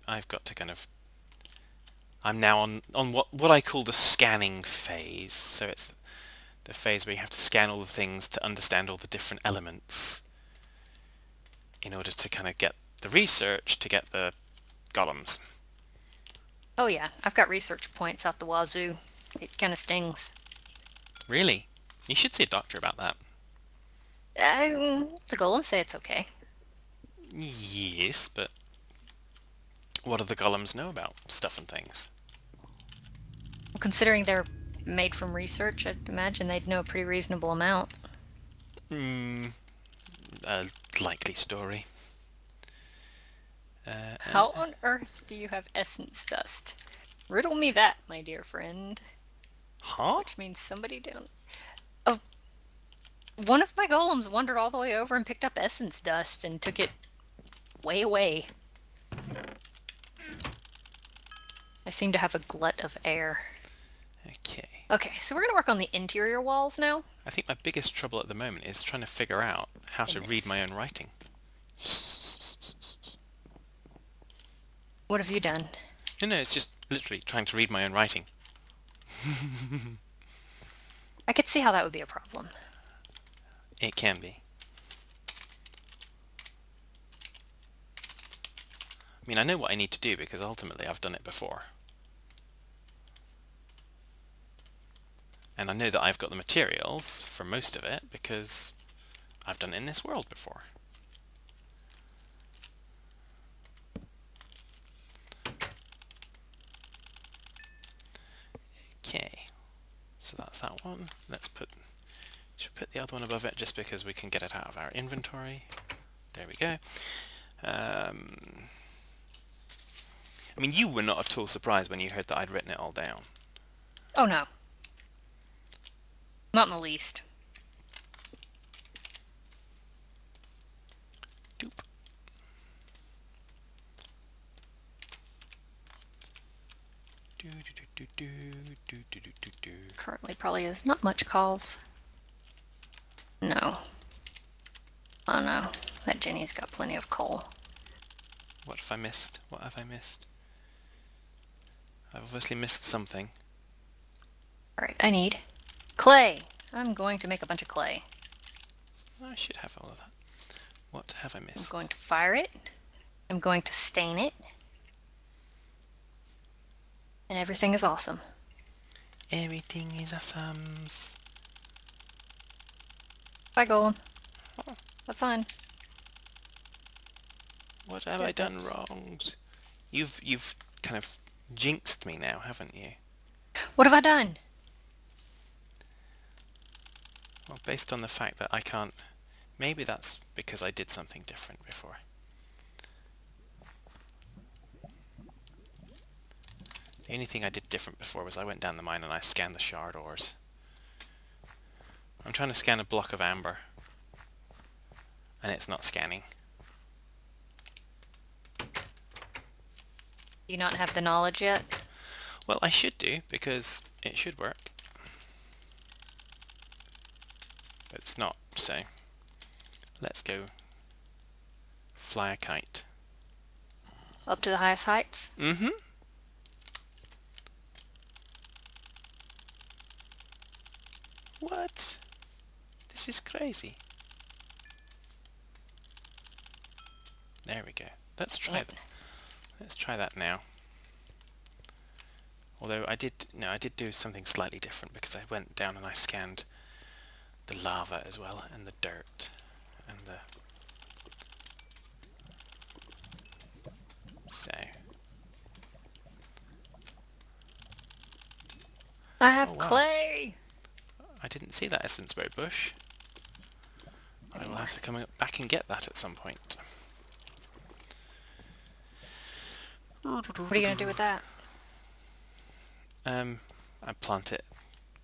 I've got to kind of... I'm now on what I call the scanning phase. So it's the phase where you have to scan all the things to understand all the different elements in order to kind of get the research to get the golems. Oh yeah, I've got research points out the wazoo. It kind of stings. Really? You should see a doctor about that. The golems say it's okay. Yes, but what do the golems know about stuff and things? Well, considering they're made from research, I'd imagine they'd know a pretty reasonable amount. Hmm, a likely story. How on earth do you have essence dust? Riddle me that, my dear friend. Huh? Which means somebody down... Oh, one of my golems wandered all the way over and picked up essence dust and took it way away. I seem to have a glut of air. Okay. Okay, so we're going to work on the interior walls now. I think my biggest trouble at the moment is trying to figure out how to read my own writing. What have you done? No, it's just literally trying to read my own writing. I could see how that would be a problem. It can be. I mean, I know what I need to do because ultimately I've done it before. And I know that I've got the materials for most of it because I've done it in this world before. Okay, so that's that one. Should put the other one above it just because we can get it out of our inventory. There we go. I mean, you were not at all surprised when you heard that I'd written it all down. Oh no. Not in the least. Doop. Currently probably is not much calls. No. Oh no. That Jenny's got plenty of coal. What have I missed? What have I missed? I've obviously missed something. Alright, I need clay. I'm going to make a bunch of clay. I should have all of that. What have I missed? I'm going to fire it. I'm going to stain it. And everything is awesome. Everything is awesome. Bye, Golem. Have fun. What have I done wrong? You've kind of jinxed me now, haven't you? What have I done? Well, based on the fact that I can't... Maybe that's because I did something different before. The only thing I did different before was I went down the mine and I scanned the shard ores. I'm trying to scan a block of amber. And it's not scanning. Do you not have the knowledge yet? Well, I should do, because it should work. But it's not, so... Let's go fly a kite. Up to the highest heights? Mm-hmm. What? This is crazy. There we go. Let's try that now. Although I did do something slightly different because I went down and I scanned the lava as well and the dirt and the... So... I have Oh, wow. clay! I didn't see that essence berry bush. I will have to come back and get that at some point. What are you going to do with that? I plant it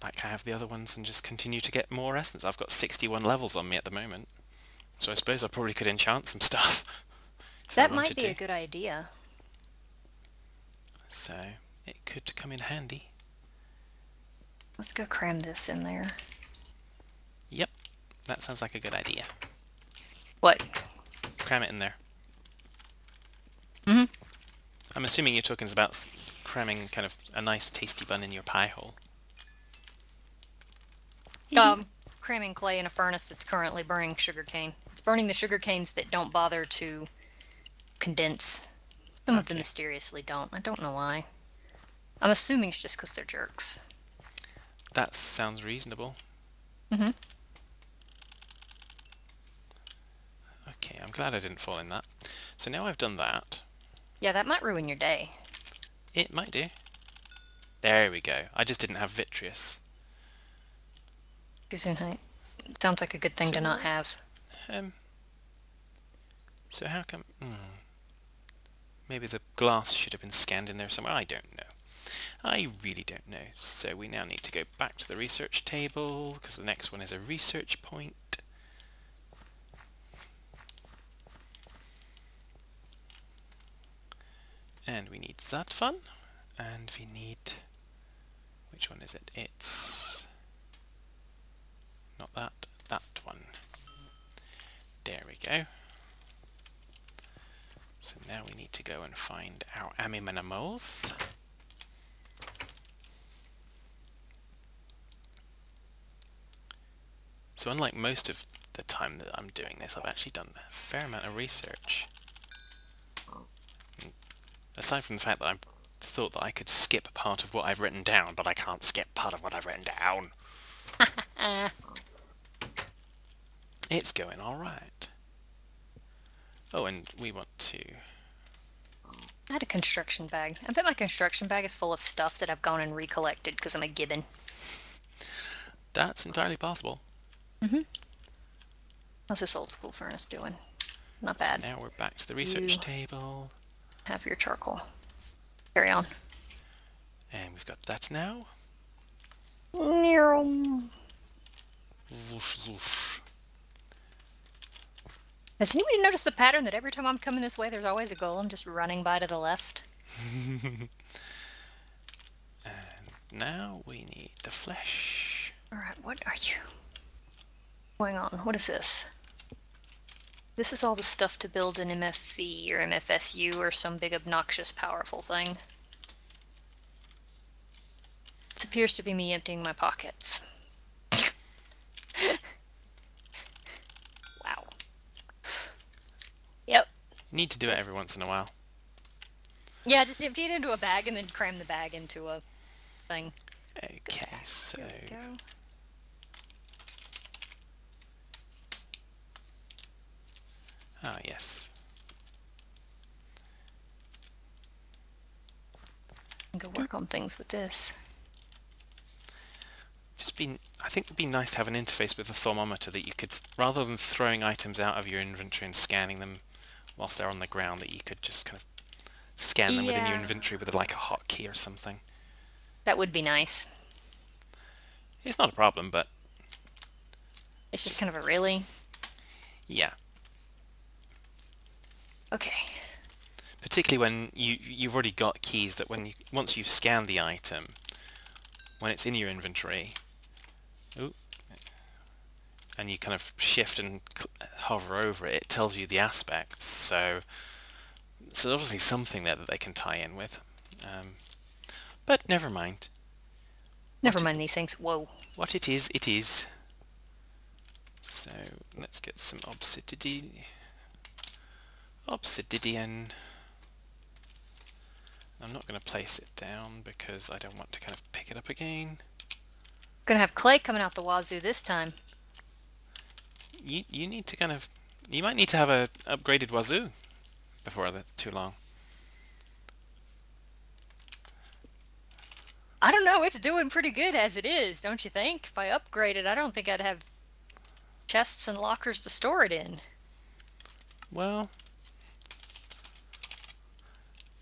like I have the other ones and just continue to get more essence. I've got 61 levels on me at the moment. So I suppose I probably could enchant some stuff. That might be a good idea. So it could come in handy. Let's go cram this in there. Yep, that sounds like a good idea. What? Cram it in there. Mm-hmm. I'm assuming you're talking about cramming kind of a nice tasty bun in your pie hole. Cramming clay in a furnace that's currently burning sugarcane. It's burning the sugar canes that don't bother to condense. Some of them mysteriously don't. I don't know why. I'm assuming it's just because they're jerks. That sounds reasonable. Mm-hmm. Okay, I'm glad I didn't fall in that. So now I've done that. Yeah, that might ruin your day. It might do. There we go. I just didn't have vitreous. Gesundheit. Sounds like a good thing to not have. So how come... maybe the glass should have been scanned in there somewhere. I don't know. I really don't know. So we now need to go back to the research table, because the next one is a research point. And we need that fun. And we need... which one is it? It's... not that. That one. There we go. So now we need to go and find our animals. So unlike most of the time that I'm doing this, I've actually done a fair amount of research. Aside from the fact that I thought that I could skip part of what I've written down, but I can't skip part of what I've written down. It's going alright. Oh, and we want to... I had a construction bag. I bet my construction bag is full of stuff that I've gone and recollected because I'm a gibbon. That's entirely possible. Mm-hmm. How's this old school furnace doing? Not bad. So now we're back to the research table. Have your charcoal. Carry on. And we've got that now. Whoosh, whoosh. Has anybody noticed the pattern that every time I'm coming this way, there's always a golem just running by to the left? And now we need the flesh. Alright, what are you going on? What is this? This is all the stuff to build an MFV or MFSU or some big obnoxious powerful thing. This appears to be me emptying my pockets. Wow. Yep. Need to do it every once in a while. Yeah, just empty it into a bag and then cram the bag into a thing. Okay, so... There we go. Ah, yes. Go work on things with this. I think it'd be nice to have an interface with a thermometer that you could, rather than throwing items out of your inventory and scanning them whilst they're on the ground, that you could just kind of scan them within your inventory with like a hotkey or something. That would be nice. It's not a problem, but... it's just kind of a really... yeah. Okay. Particularly when you've already got keys that once you scan the item, when it's in your inventory, and you kind of shift and hover over it, it tells you the aspects. So there's obviously something there that they can tie in with. But never mind. Never mind these things. Whoa. What it is, it is. So let's get some obsidian. I'm not going to place it down because I don't want to kind of pick it up again. Gonna have clay coming out the wazoo this time. You need to kind of... you might need to have a upgraded wazoo before that's too long. I don't know, it's doing pretty good as it is, don't you think? If I upgraded, I don't think I'd have chests and lockers to store it in. Well,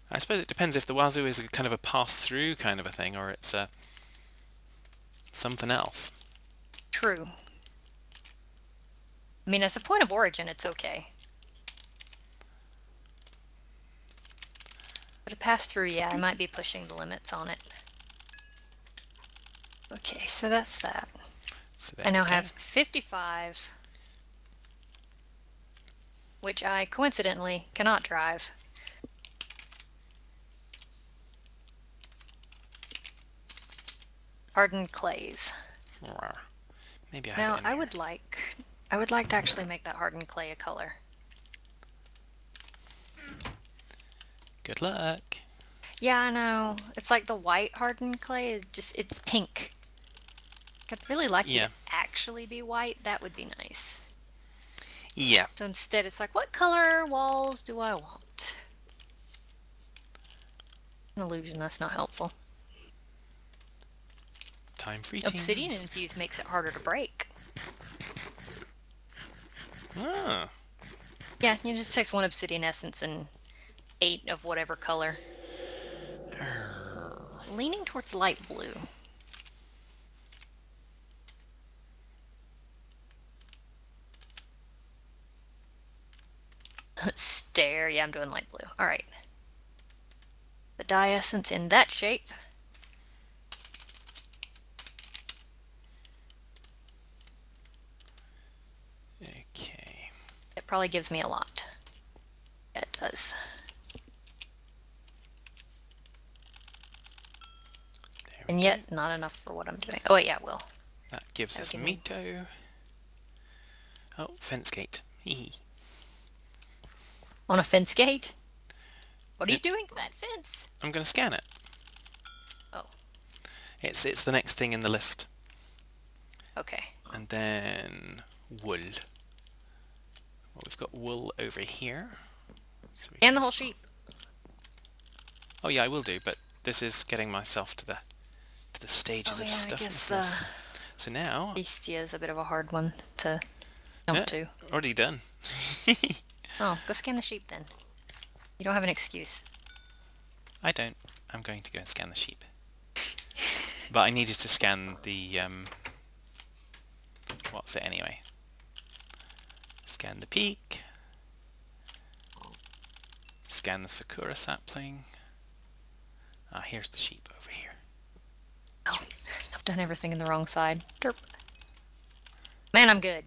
I suppose it depends if the wazoo is a kind of a pass-through kind of a thing, or it's something else. True. I mean, as a point of origin, it's okay. But a pass-through, yeah, I might be pushing the limits on it. Okay, so that's that. So I now have 55, which I coincidentally cannot drive. Hardened clays. Maybe I have Now, it in I here. would like to actually make that hardened clay a color. Good luck. Yeah, I know. It's like the white hardened clay is just, it's pink. I'd really like you Yeah. to actually be white. That would be nice. Yeah. So instead, it's like, what color walls do I want? An illusion, that's not helpful. Time for Obsidian eatings. infused makes it harder to break. Ah. Yeah, it just takes one obsidian essence and 8 of whatever color. Leaning towards light blue. Stare. Yeah, I'm doing light blue. All right. The dye essence in that shape. Okay. It probably gives me a lot. Yeah, it does. And yet, not enough for what I'm doing. Oh, wait, yeah, it will. That gives us Mito. Oh, fence gate. Hee. On a fence gate? What are you doing to that fence? I'm going to scan it. Oh. It's the next thing in the list. Okay. And then wool. Well, we've got wool over here. So And the whole sheep. Oh yeah, I will do, but this is getting myself to the stages of stuffness. So now Beastia is a bit of a hard one to jump to. already done. Oh, go scan the sheep then. You don't have an excuse. I don't. I'm going to go and scan the sheep. But I needed to scan the what's it anyway? Scan the peak. Scan the Sakura sapling. Ah, here's the sheep over here. Oh, I've done everything in the wrong side. Derp. Man, I'm good.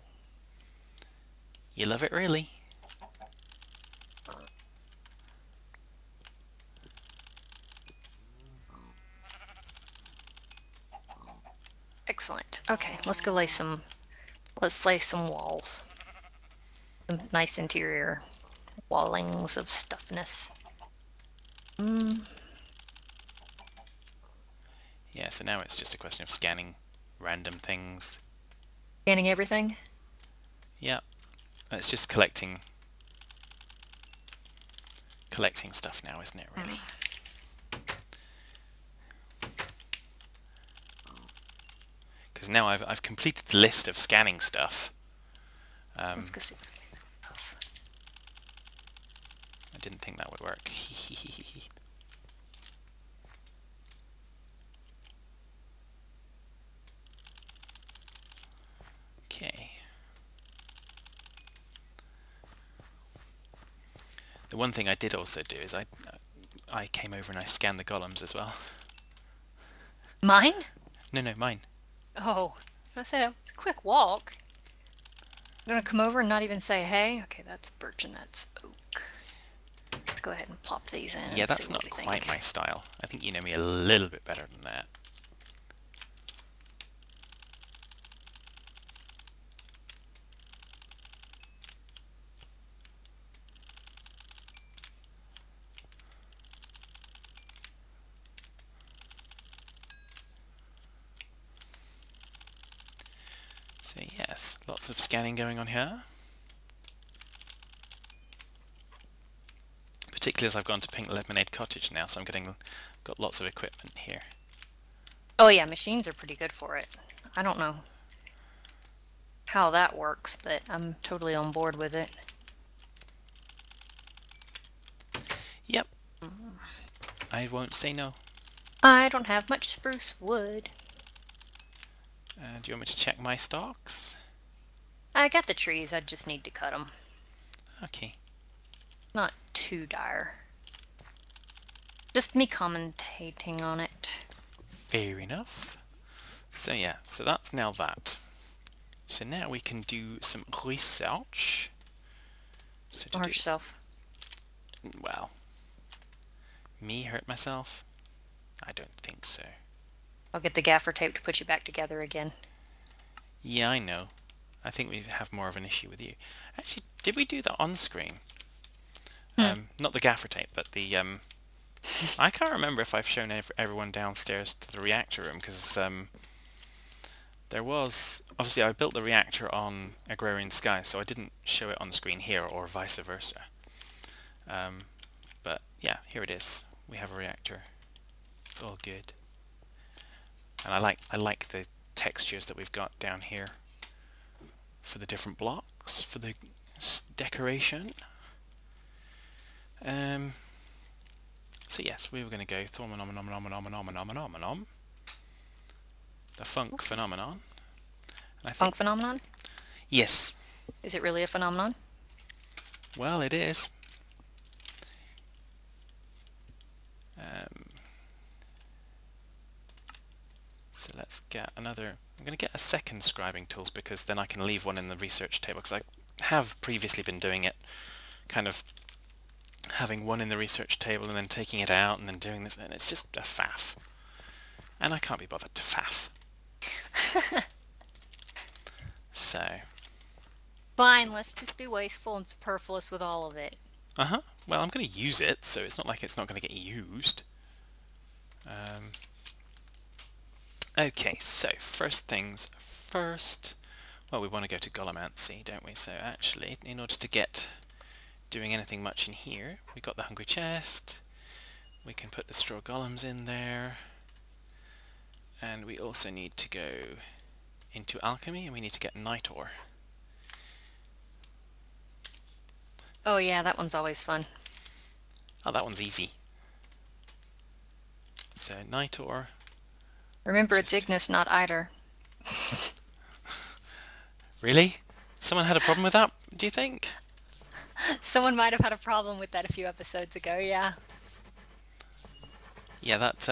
You love it, really? Excellent. Okay, let's go lay some. Let's lay some walls. Some nice interior wallings of stuffness. Yeah, so now it's just a question of scanning random things. Scanning everything. Yeah, it's just collecting stuff now, isn't it? Really. Because now I've completed the list of scanning stuff. Let's go see. I didn't think that would work. Okay. The one thing I did also do is I came over and I scanned the golems as well. Mine? No, mine. Oh, I said it's a quick walk. I'm gonna come over and not even say hey. Okay, that's birch and that's oak. Let's go ahead and plop these in. Yeah, and that's see not what we quite think. my style. I think you know me a little bit better than that. So yes, lots of scanning going on here. Particularly as I've gone to Pink Lemonade Cottage now, so got lots of equipment here. Oh yeah, machines are pretty good for it. I don't know how that works, but I'm totally on board with it. Yep. I won't say no. I don't have much spruce wood. Do you want me to check my stocks? I got the trees, I just need to cut them. Okay. Not too dire. Just me commentating on it. Fair enough. So yeah, so that's now that. So now we can do some research. So Hurt yourself. Well, me hurt myself? I don't think so. I'll get the gaffer tape to put you back together again. Yeah, I know. I think we have more of an issue with you. Actually, did we do that on screen? Not the gaffer tape, but the I can't remember if I've shown everyone downstairs to the reactor room, because there was... Obviously, I built the reactor on Agrarian Sky, so I didn't show it on screen here, or vice versa. But yeah, here it is. We have a reactor. It's all good. And I like the textures that we've got down here for the different blocks, for the decoration. So yes, we were going to go Thormonomonomonomonomonomonomonom, the funk phenomenon. And I Funk think, phenomenon? yes, Is it really a phenomenon? well, it is. So let's get another... I'm going to get a second scribing tools, because then I can leave one in the research table, because I have previously been doing it, kind of having one in the research table and then taking it out and then doing this, and it's just a faff. And I can't be bothered to faff. So... Fine, let's just be wasteful and superfluous with all of it. Well, I'm going to use it, so it's not like it's not going to get used. Okay, so first things first. Well, we want to go to Golemancy, don't we? So actually, in order to get doing anything much in here, we got the hungry chest. We can put the straw golems in there. And we also need to go into alchemy, and we need to get night ore. Oh yeah, that one's always fun. Oh, that one's easy. So night ore. Remember, it's Ignis, not Eider. Really? Someone had a problem with that, do you think? Someone might have had a problem with that a few episodes ago, yeah. Yeah, that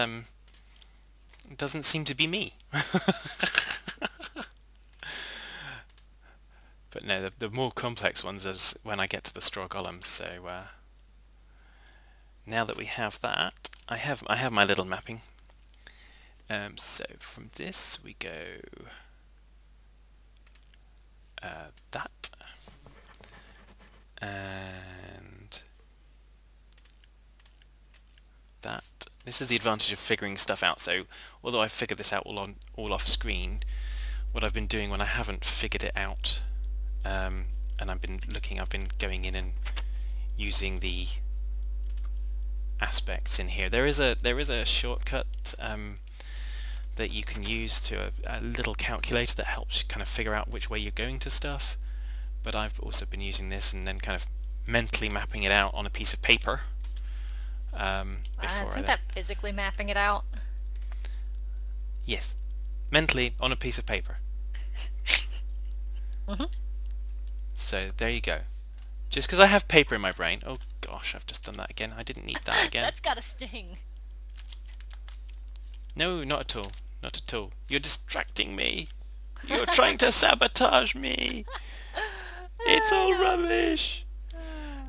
doesn't seem to be me. But no, the more complex ones is when I get to the straw golems. So now that we have that, I have my little mapping. So from this we go that, and that. This is the advantage of figuring stuff out. So although I've figured this out all off screen, what I've been doing when I haven't figured it out, and I've been going in and using the aspects in here. There is a shortcut that you can use to a little calculator that helps kind of figure out which way you're going to stuff. But I've also been using this and then kind of mentally mapping it out on a piece of paper. Isn't that physically mapping it out? Yes, mentally on a piece of paper. So there you go. Just because I have paper in my brain. Oh gosh, I've just done that again. I didn't need that again. That's gotta sting. No, not at all. Not at all. You're distracting me. You're trying to sabotage me. It's all rubbish.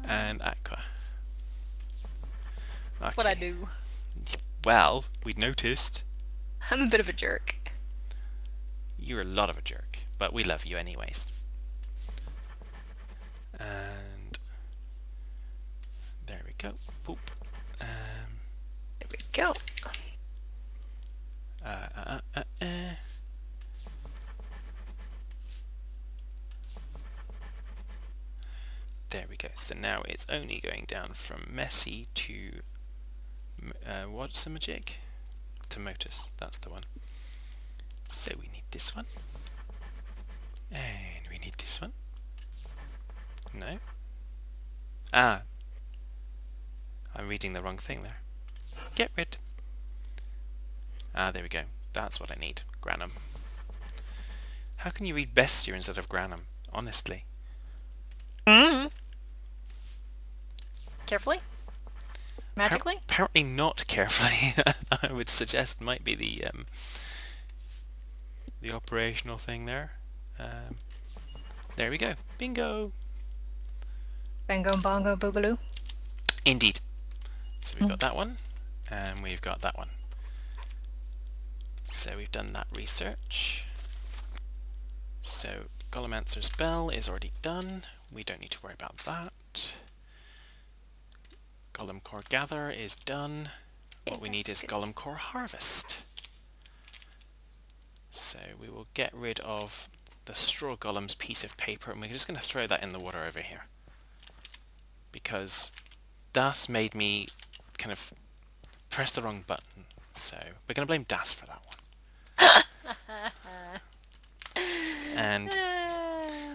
And aqua. That's what I do. Well, we'd noticed. I'm a bit of a jerk. You're a lot of a jerk, but we love you anyways. And there we go. Boop. There we go. There we go. So now it's only going down from messy to what's the magic? To Motus. That's the one. So we need this one, and we need this one. No. Ah. I'm reading the wrong thing there. Get rid. Ah, there we go. That's what I need. Granum. How can you read Bestia instead of Granum? Honestly. Carefully? Magically? Apparently not carefully. I would suggest might be the operational thing there. There we go. Bingo. Bango bongo boogaloo. Indeed. So we've got that one, and we've got that one. So we've done that research. So Golemancer's Bell is already done. We don't need to worry about that. Golem Core Gather is done. What we need is Golem Core Harvest. So we will get rid of the Straw Golem's piece of paper, and we're just going to throw that in the water over here. Because Das made me kind of press the wrong button. So we're going to blame Das for that one. And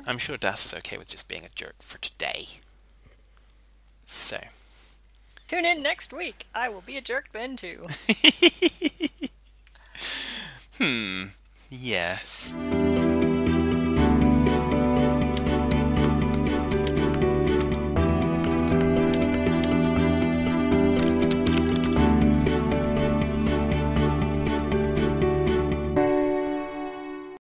I'm sure Das is okay with just being a jerk for today. So. Tune in next week. I will be a jerk then too. Yes.